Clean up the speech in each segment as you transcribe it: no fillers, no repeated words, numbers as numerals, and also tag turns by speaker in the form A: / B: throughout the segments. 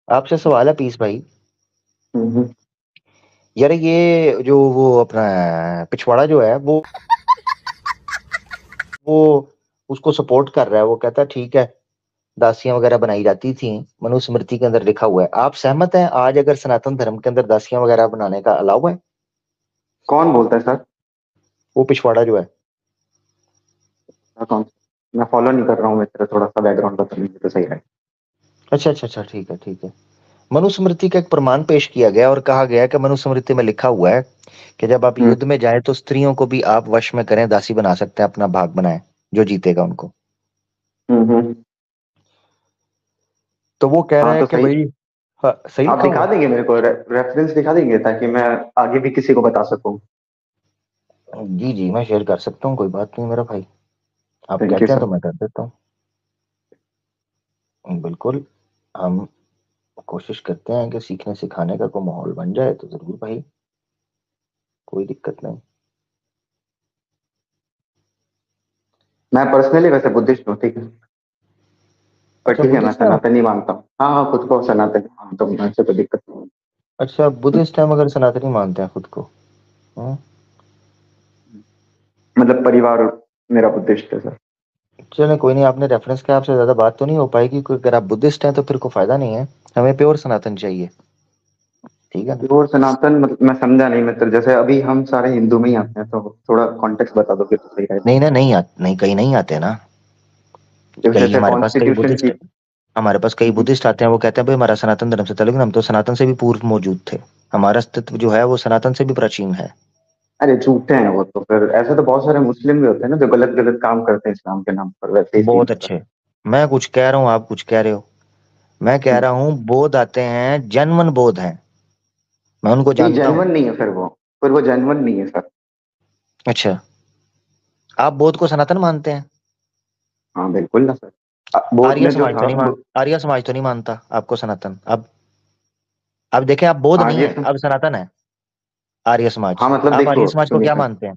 A: आपसे सवाल है पीस भाई।
B: हम्म।
A: यार ये जो वो अपना पिछवाड़ा जो है वो उसको सपोर्ट कर रहा है। वो कहता है ठीक है, दासियां वगैरह बनाई जाती थी, मनुस्मृति के अंदर लिखा हुआ है। आप सहमत हैं आज अगर सनातन धर्म के अंदर दासियां वगैरह बनाने का अलाउ है?
B: कौन बोलता है सर?
A: वो पिछवाड़ा जो है।
B: कौन? मैं फॉलो नहीं कर रहा हूँ, मेरा थोड़ा सा बैकग्राउंड बता दीजिए तो सही रहेगा।
A: अच्छा अच्छा अच्छा, ठीक है ठीक है। मनुस्मृति का एक प्रमाण पेश किया गया और कहा गया कि मनुस्मृति में लिखा हुआ है कि जब आप
B: हम्म
A: युद्ध में जाएं तो स्त्रियों को भी आप वश में करें, दासी बना सकते हैं, अपना भाग बनाएं, जो जीतेगा उनको।
B: हम्म।
A: तो वो कह रहा
B: हाँ
A: है
B: तो
A: कि
B: सही।
A: भाई, हाँ, सही
B: आप
A: लिखा हुआ
B: दिखा
A: है।
B: देंगे मेरे को, रेफरेंस दिखा देंगे ताकि मैं आगे भी किसी को बता सकूं।
A: जी जी, मैं शेयर कर सकता हूँ, कोई बात नहीं मेरा भाई। आप
B: थैंक यू
A: कहते हैं तो
B: सर।
A: मैं कर देता हूँ, बिल्कुल। हम कोशिश करते हैं कि सीखने सिखाने का कोई माहौल बन जाए तो जरूर भाई, कोई दिक्कत नहीं।
B: मैं पर्सनली वैसे बुद्धिस्ट हूँ, ठीक है। पर
A: अच्छा
B: ठीक है, मैं
A: बुद्धिस्ट है आप?
B: सनातनी मानता हूँ। हाँ हाँ, खुद को सनातनी मानता हूँ, ऐसे कोई दिक्कत नहीं
A: अच्छा,
B: है।
A: बुद्धिस्ट है मगर सनातनी मानते हैं खुद को? हम्म।
B: मतलब परिवार मेरा बुद्धिस्ट है सर।
A: चलिए कोई नहीं, आपने रेफरेंस किया, आपसे ज्यादा बात तो नहीं हो पाएगी, क्योंकि अगर आप बुद्धिस्ट हैं तो फिर कोई फायदा नहीं है। हमें प्योर सनातन चाहिए, ठीक है ना?
B: प्योर सनातन मतलब मैं समझा नहीं मित्र, जैसे अभी हम सारे हिंदू में ही आते हैं, तो थोड़ा कॉन्टेक्स्ट बता दो फिर तो सही रहेगा।
A: नहीं ना, नहीं, कई नहीं आते ना। कई
B: जैसे
A: हमारे पास कई
B: कॉन्स्टिट्यूशन
A: बुद्धिस्ट
B: की।
A: हमारे पास कई बुद्धिस्ट आते हैं, वो कहते हैं भाई हमारा सनातन धर्म से ताल्लुक है, हम तो सनातन से भी पूर्व मौजूद थे। हमारा अस्तित्व जो है वो सनातन से भी प्राचीन है।
B: अरे झूठे हैं वो तो, फिर ऐसे तो बहुत सारे मुस्लिम भी होते हैं ना जो गलत गलत काम करते हैं इस्लाम के नाम पर, वैसे ही सीन
A: बहुत
B: होता है।
A: अच्छे। मैं कुछ कह रहा हूँ, आप कुछ कह रहे हो। मैं कह
B: हम्म।
A: रहा हूँ बोध आते हैं, जन्मन बोध हैं, मैं उनको
B: नहीं
A: जानता हूँ।
B: जेन्युइन नहीं है फिर वो जेन्युइन नहीं है सर।
A: अच्छा, आप बोध को सनातन मानते हैं?
B: हाँ बिल्कुल ना सर। बोध
A: आर्य
B: में जो
A: समाज तो
B: था
A: नहीं मान आर्य समाज तो नहीं मानता आपको सनातन? अब देखें, आप बोध नहीं
B: आर्य
A: है, अब सनातन है आर्य
B: हाँ
A: समाज।
B: मतलब
A: आप
B: देखो
A: आर्य समाज को
B: सुनिए
A: क्या
B: सर।
A: मानते हैं?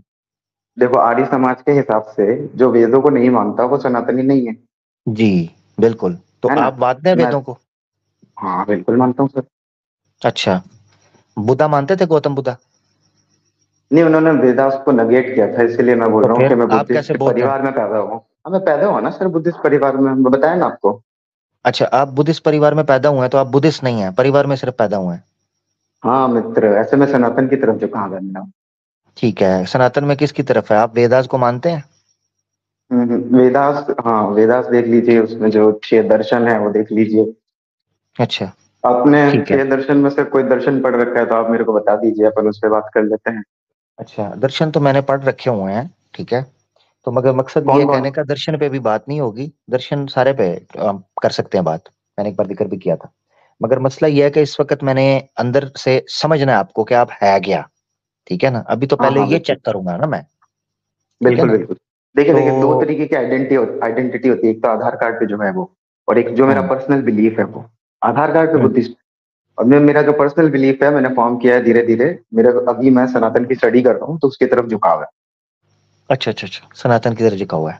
B: देखो आर्य समाज के हिसाब से जो वेदों को नहीं मानता वो सनातनी नहीं है।
A: जी, बिल्कुल। तो
B: है ना?
A: आप मानते हैं
B: मैं
A: वेदों को?
B: हाँ बिल्कुल मानता हूँ सर।
A: अच्छा, बुद्धा मानते थे, गौतम बुद्धा?
B: नहीं, उन्होंने वेदास को नगेट किया था, इसीलिए मैं बोल
A: तो
B: रहा हूँ कि
A: फिर
B: मैं
A: आप कैसे
B: बुद्धिस्ट
A: बौद्ध हैं?
B: परिवार में पैदा हुआ हूँ। हाँ मैं पैदा हुआ ना सर बुद्धिस्ट परिवार में, मैं बताया ना आपको।
A: अच्छा, आप बुद्धिस्ट परिवार में पैदा हुए हैं तो आप बुद्धिस्ट नहीं हैं, परिवार में सिर्फ पैदा हुए हैं।
B: हाँ मित्र, ऐसे मैं सनातन की तरफ झुका करना।
A: ठीक है, सनातन में किसकी तरफ है? आप वेदास को मानते हैं?
B: वेदास, हाँ वेदास देख लीजिए, उसमें जो 6 दर्शन है वो देख लीजिए।
A: अच्छा,
B: आपने
A: ठीक है।
B: 6 दर्शन में से कोई दर्शन पढ़ रखा है तो आप मेरे को बता दीजिए, अपन उस पर बात कर लेते हैं।
A: अच्छा, दर्शन तो मैंने पढ़ रखे हुए हैं, ठीक है। तो मगर मकसद ये
B: कौन कौन?
A: कहने का, दर्शन पे भी बात नहीं होगी, दर्शन सारे पे कर सकते हैं बात। मैंने एक बार जिक्र भी किया था। मगर मसला ये है कि इस वक्त मैंने अंदर से समझना है आपको कि आप है क्या, ठीक है ना? अभी तो
B: हाँ
A: पहले
B: हाँ
A: ये
B: बिल्कुल।
A: चेक करूंगा ना मैं, ठीक है
B: बिल्कुल
A: ना?
B: बिल्कुल। देखिए
A: तो
B: देखिए, दो तरीके की आइडेंटिटी होती है, एक तो आधार कार्ड पे जो है वो, और एक जो मेरा
A: हम्म
B: पर्सनल बिलीफ है वो। आधार कार्ड पे
A: हम्म,
B: बुद्धिस्ट। और मेरा जो पर्सनल बिलीफ है मैंने फॉर्म किया है धीरे धीरे। मेरा अभी मैं सनातन की स्टडी कर रहा हूँ तो उसकी तरफ झुकाव है।
A: अच्छा अच्छा अच्छा, सनातन की तरफ झुका हुआ है।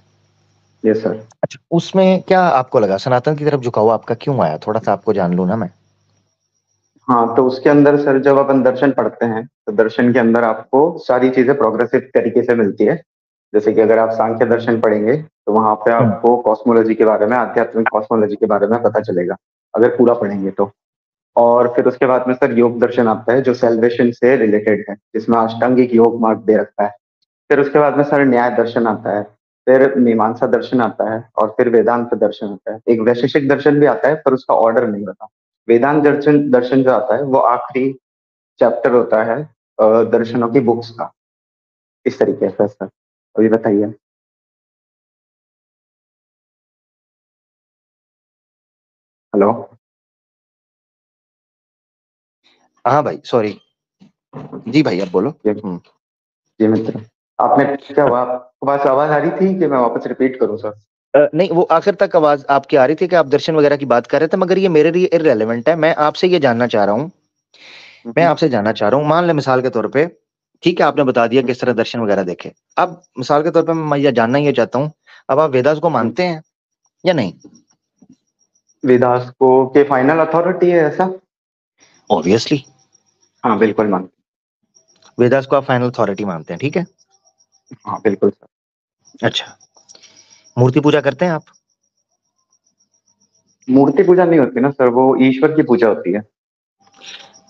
B: Yes sir.
A: अच्छा, उसमें क्या आपको लगा सनातन की तरफ झुकाव आपका क्यों आया? थोड़ा सा आपको जान लूं ना मैं।
B: हाँ तो उसके अंदर सर जब अपन दर्शन पढ़ते हैं तो दर्शन के अंदर आपको सारी चीजें प्रोग्रेसिव तरीके से मिलती है। जैसे कि अगर आप सांख्य दर्शन पढ़ेंगे तो वहां पे
A: हम्म
B: आपको कॉस्मोलॉजी के बारे में, आध्यात्मिक कॉस्मोलॉजी के बारे में पता चलेगा, अगर पूरा पढ़ेंगे तो। और फिर उसके बाद में सर योग दर्शन आता है जो सेल्वेशन से रिलेटेड है, जिसमें अष्टांगिक योग मार्ग दे रखा है। फिर उसके बाद में सर न्याय दर्शन आता है। फिर मीमांसा दर्शन आता है और फिर वेदांत दर्शन आता है। एक वैशेषिक दर्शन भी आता है पर उसका ऑर्डर नहीं बता। वेदांत दर्शन दर्शन जो आता है वो आखिरी चैप्टर होता है दर्शनों की बुक्स का। इस तरीके से सर। अभी बताइए। हेलो।
A: हाँ भाई, सॉरी। जी भाई, आप बोलो।
B: जी।
A: हम्म।
B: जी मित्र। आपने क्या हुआ, आपके पास आवाज आ रही थी कि मैं वापस रिपीट करूं सर?
A: नहीं, वो आखिर तक आवाज आपकी आ रही थी कि आप दर्शन वगैरह की बात कर रहे थे, मगर ये मेरे लिए इररेलेवेंट है। मैं आपसे ये जानना चाह रहा हूँ, मैं
B: हम्म
A: आपसे जानना चाह रहा हूँ, मान ले मिसाल के तौर पे, ठीक है आपने बता दिया किस तरह दर्शन वगैरह देखे। अब मिसाल के तौर पे मैं ये जानना ही चाहता हूँ, अब आप वेदास को
B: हम्म।
A: मानते हैं या नहीं?
B: वेदास को के फाइनल अथॉरिटी है ऐसा?
A: ऑब्वियसली
B: हाँ बिल्कुल मान।
A: वेदास को आप फाइनल अथॉरिटी मानते हैं, ठीक है।
B: हाँ बिल्कुल सर।
A: अच्छा, मूर्ति पूजा करते हैं आप?
B: मूर्ति पूजा नहीं होती ना सर, वो ईश्वर की पूजा होती है।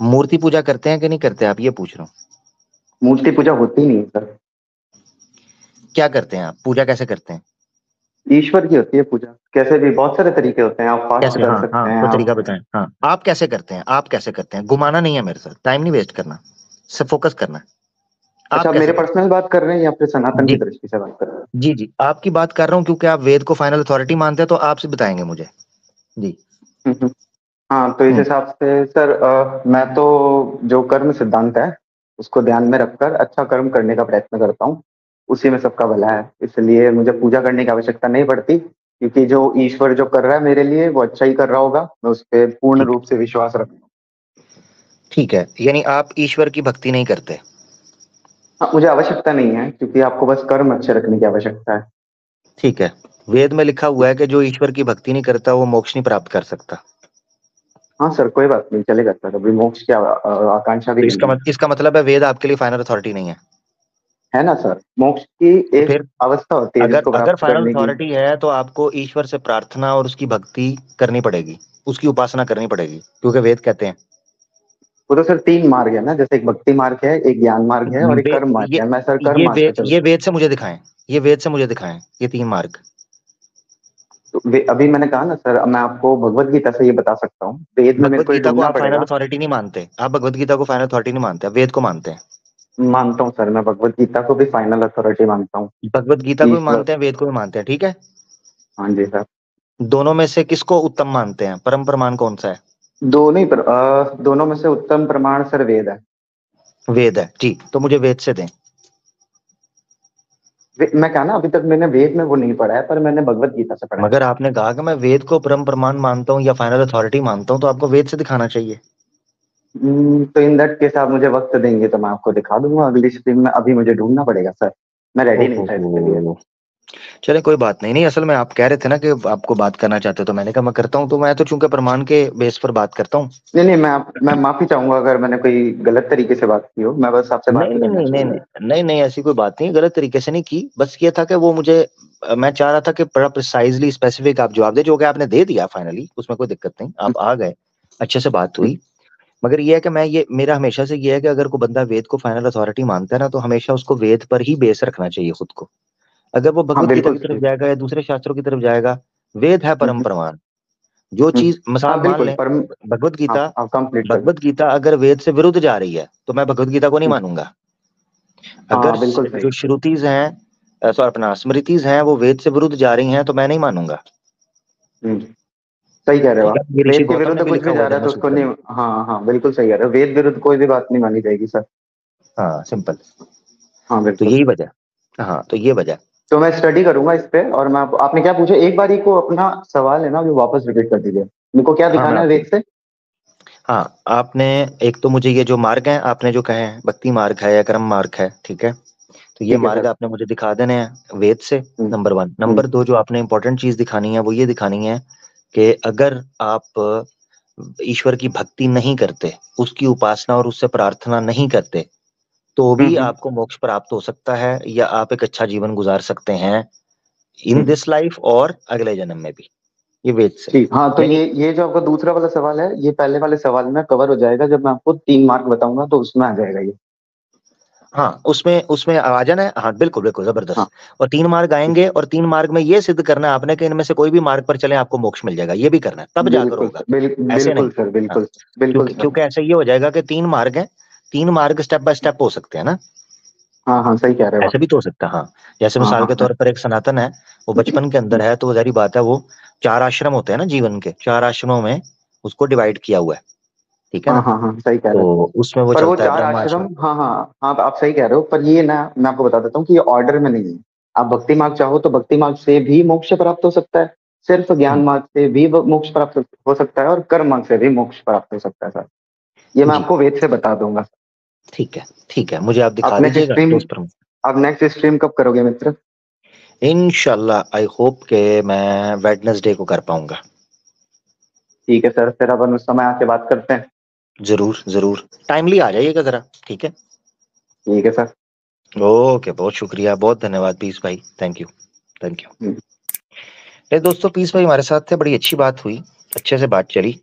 A: मूर्ति पूजा करते हैं कि नहीं करते आप, ये पूछ रहा हूँ।
B: मूर्ति पूजा होती नहीं है सर।
A: क्या करते हैं आप, पूजा कैसे करते हैं?
B: ईश्वर की होती है पूजा। कैसे भी बहुत सारे तरीके होते हैं, आप फास्ट
A: कैसे,
B: कर
A: हाँ
B: सकते
A: हाँ,
B: हैं
A: कोई
B: आप।
A: तरीका बताएं। हाँ, आप कैसे करते हैं, आप कैसे करते हैं? घुमाना नहीं है मेरे साथ, टाइम नहीं वेस्ट करना, सिर्फ फोकस करना है।
B: अच्छा,
A: आप
B: आप
A: कैसे
B: मेरे
A: करते
B: पर्सनल बात कर रहे हैं या फिर
A: हैं?
B: सनातन की
A: जी
B: दृष्टि से बात कर रहे हैं?
A: जी जी, आपकी बात कर रहा हूँ क्योंकि आप वेद को फाइनल अथॉरिटी मानते हैं, तो आपसे बताएंगे मुझे। जी।
B: हम्म, हम्म। हाँ तो इस
A: हम्म।
B: हिसाब से सर, मैं तो जो कर्म सिद्धांत है उसको ध्यान में रखकर अच्छा कर्म करने का प्रयत्न करता हूँ। उसी में सबका भला है, इसलिए मुझे पूजा करने की आवश्यकता नहीं पड़ती, क्योंकि जो ईश्वर जो कर रहा है मेरे लिए वो अच्छा ही कर रहा होगा। मैं उस पर पूर्ण
A: ठीक
B: रूप से विश्वास रखता हूँ।
A: ठीक है, यानी आप ईश्वर की भक्ति नहीं करते।
B: हाँ, मुझे आवश्यकता नहीं है, क्योंकि आपको बस कर्म अच्छे रखने की आवश्यकता है।
A: ठीक है, वेद में लिखा हुआ है कि जो ईश्वर की भक्ति नहीं करता वो मोक्ष नहीं प्राप्त कर सकता।
B: हाँ सर, कोई बात नहीं, चलेगा सर, अभी मोक्ष की आकांक्षा भी
A: तो
B: नहीं है।
A: इसका मतलब है वेद आपके लिए फाइनल अथॉरिटी नहीं है।
B: है ना सर, मोक्ष की
A: तो
B: एक
A: फिर
B: अवस्था होती है
A: अगर
B: जिसको
A: अगर
B: प्राप्त
A: फाइनल
B: करने की।
A: अथॉरिटी है तो आपको ईश्वर से प्रार्थना और उसकी भक्ति करनी पड़ेगी, उसकी उपासना करनी पड़ेगी, क्योंकि वेद कहते हैं।
B: वो तो सर तीन मार्ग है ना, जैसे एक भक्ति मार्ग है, एक ज्ञान मार्ग है और एक
A: वे,
B: कर्म मार्ग
A: ये
B: है। मैं सर कर्म मार्ग पे
A: ये
B: चलता हूँ।
A: वेद से मुझे दिखाएं, ये वेद से मुझे दिखाएं ये तीन मार्ग।
B: तो अभी मैंने कहा ना सर, मैं आपको भगवत गीता से ये बता सकता हूँ, वेद में मेरे
A: भगवत
B: को ये
A: गीता को
B: ढूंढना
A: आप फाइनल
B: पड़ेगा।
A: अथॉरिटी नहीं मानते, आप भगवत गीता को फाइनल अथॉरिटी नहीं मानते, आप वेद को मानते हैं।
B: मानता हूँ सर, मैं भगवत गीता को भी फाइनल अथॉरिटी मानता हूँ।
A: भगवत गीता को भी
B: ईश्वर।
A: मानते हैं, वेद को भी मानते हैं, ठीक है।
B: हाँ जी सर।
A: दोनों में से किसको उत्तम मानते हैं, परम प्रमाण कौन सा है?
B: दोनों ही दोनों में से उत्तम प्रमाण सर वेद है।
A: वेद है, ठीक, तो मुझे वेद से दें।
B: मैं कहा ना, अभी तक मैंने वेद में वो नहीं पढ़ा है, पर मैंने भगवत गीता से पढ़ा है।
A: मगर आपने कहा कि मैं वेद को परम प्रमाण मानता हूँ या फाइनल अथॉरिटी मानता हूँ, तो आपको वेद से दिखाना चाहिए।
B: तो इन दैट केस आप मुझे वक्त देंगे तो मैं आपको दिखा दूंगा अगली स्ट्रीम में। अभी मुझे ढूंढना पड़ेगा सर, मैं रेडी नहीं था इसके लिए।
A: ओहो, चले कोई बात नहीं, नहीं असल में आप कह रहे थे ना कि आपको बात करना चाहते हो, तो मैंने कहा मैं करता हूँ, तो मैं तो चूंकि प्रमाण के बेस पर बात करता हूँ।
B: नहीं नहीं, मैं माफी चाहूंगा अगर मैंने कोई गलत तरीके से बात की हो। मैं बस आपसे बात
A: नहीं
B: ही
A: नहीं
B: करना
A: नहीं नहीं
B: चाहूंगा।
A: नहीं नहीं नहीं, ऐसी कोई बात नहीं, गलत तरीके से नहीं की, बस ये था कि वो मुझे मैं चाह रहा था कि बड़ा प्रिसाइजली स्पेसिफिक आप जवाब दे, जो कि आपने दे दिया फाइनली, उसमें कोई दिक्कत नहीं, आप आ गए, अच्छे से बात हुई। मगर ये है कि मैं ये मेरा हमेशा से ये है कि अगर कोई बंदा वेद को फाइनल अथॉरिटी मानता है ना, तो हमेशा उसको वेद पर ही बेस रखना चाहिए खुद को। अगर वो
B: हाँ
A: भगवत गीता
B: बिल्कुल
A: की तरफ
B: सही।
A: जाएगा या दूसरे शास्त्रों की तरफ जाएगा, वेद है परम
B: हम्म,
A: प्रमाण। जो
B: हम्म।
A: चीज मिसाल
B: हाँ
A: मान
B: बिल्कुल,
A: लें,
B: पर
A: भगवत गीता
B: आप कंप्लीट कर।
A: भगवत गीता अगर वेद से विरुद्ध जा रही है तो मैं भगवत गीता को नहीं
B: हम्म,
A: मानूंगा। अगर
B: हाँ बिल्कुल सही।
A: जो श्रुतिज हैं, सॉरी अपना स्मृतिज हैं, वो वेद से विरुद्ध जा रही हैं, तो मैं नहीं मानूंगा।
B: हम्म, सही कह रहे हो
A: ठीक है,
B: आप।
A: ये ऋषि
B: वेद के
A: गौतम ने
B: विरुद्ध
A: भी
B: कुछ
A: लिखा
B: भी
A: हुआ
B: जा
A: है
B: रहा है
A: धर्म
B: तो उसको
A: सूत्र
B: नहीं।
A: में।
B: हाँ हाँ बिल्कुल सही कह रहे हो, वेद विरुद्ध कोई भी बात नहीं मानी जाएगी सर।
A: हाँ सिंपल।
B: हाँ
A: तो
B: बिल्कुल।
A: यही वजह, हाँ तो ये वजह।
B: तो मैं स्टडी करूंगा इस पे, और मैं आपने क्या पूछा एक बार ही को अपना सवाल है ना वो वापस रिपीट कर दीजिए। मेरे को क्या
A: हाँ मैं
B: दिखाना है
A: आपको,
B: वेद से?
A: हाँ आपने, एक तो मुझे ये जो मार्ग हैं आपने जो कहे हैं, भक्ति मार्ग है या कर्म मार्ग है, ठीक है, तो ये
B: ठीक है
A: मार्ग
B: सर।
A: आपने मुझे दिखा देने हैं वेद से।
B: हम्म,
A: नंबर वन,
B: हम्म,
A: नंबर दो, जो आपने इंपॉर्टेंट चीज दिखानी है वो ये दिखानी है कि अगर आप ईश्वर की भक्ति नहीं करते, उसकी उपासना और उससे प्रार्थना नहीं करते, तो भी
B: हम्म,
A: आपको मोक्ष प्राप्त हो सकता है, या आप एक अच्छा जीवन गुजार सकते हैं इन
B: हम्म।
A: दिस लाइफ और अगले जन्म में भी। ये वेद से,
B: ठीक, हाँ तो
A: यानी
B: ये जो आपका दूसरा वाला सवाल है, ये पहले वाले सवाल में कवर हो जाएगा जब मैं आपको 3 मार्क बताऊंगा, तो उसमें आ जाएगा ये।
A: हाँ उसमें उसमें आ जाना है, हाँ बिल्कुल बिल्कुल
B: हाँ
A: जबरदस्त। और 3 मार्ग आएंगे, और 3 मार्ग में ये सिद्ध करना है आपने कि इनमें से कोई भी मार्ग पर चले आपको मोक्ष मिल जाएगा, ये भी करना है, तब जाकर
B: बिल्कुल
A: होगा, ऐसे
B: बिल्कुल
A: नहीं।
B: सर,
A: हाँ,
B: बिल्कुल बिल्कुल
A: क्योंकि
B: सर।
A: क्योंकि ऐसे ये हो जाएगा कि 3 मार्ग हैं, 3 मार्ग स्टेप बाय स्टेप हो सकते हैं ना,
B: हाँ हाँ सही कह रहे हो आप।
A: ऐसे भी तो हो सकता है। हाँ, जैसे
B: हाँ
A: मिसाल
B: हाँ
A: के
B: हाँ।
A: तौर पर एक सनातन है, वो बचपन के अंदर है, तो जारी बात है वो 4 आश्रम होते हैं ना जीवन के, 4 आश्रमों में उसको डिवाइड किया हुआ है, ठीक है
B: हाँ
A: ना।
B: हाँ हाँ सही कह रहे
A: तो
B: हो।
A: उसमें वो
B: पर वो
A: चलता है
B: 4 आश्रम,
A: ब्रह्माश्रम।
B: हाँ हाँ हाँ, आप सही कह रहे हो, पर ये ना मैं आपको बता देता हूँ कि ये ऑर्डर में नहीं है। आप भक्ति मार्ग चाहो तो भक्ति मार्ग से भी मोक्ष प्राप्त हो सकता है, सिर्फ ज्ञान
A: हम्म,
B: मार्ग से भी मोक्ष प्राप्त हो सकता है, और कर्म मार्ग से भी मोक्ष प्राप्त हो सकता है सर। ये मैं
A: जी
B: आपको वेद से बता दूंगा।
A: ठीक है, ठीक है, मुझे आप
B: आप
A: दिखा
B: नेक्स्ट
A: दीजिएगा
B: स्ट्रीम
A: तो उस पर
B: आप नेक्स्ट स्ट्रीम कब करोगे मित्र?
A: इंशाल्लाह आई होप के मैं वेडनेसडे को कर पाऊंगा।
B: ठीक है सर, फिर अपन उस समय आके बात करते हैं।
A: जरूर जरूर, टाइमली आ जाइएगा जरा, ठीक है।
B: ठीक है सर।
A: ओके, बहुत शुक्रिया, बहुत धन्यवाद पीस भाई, थैंक यू, थैंक यू। दोस्तों, पीस भाई हमारे साथ थे, बड़ी अच्छी बात हुई, अच्छे से बात चली।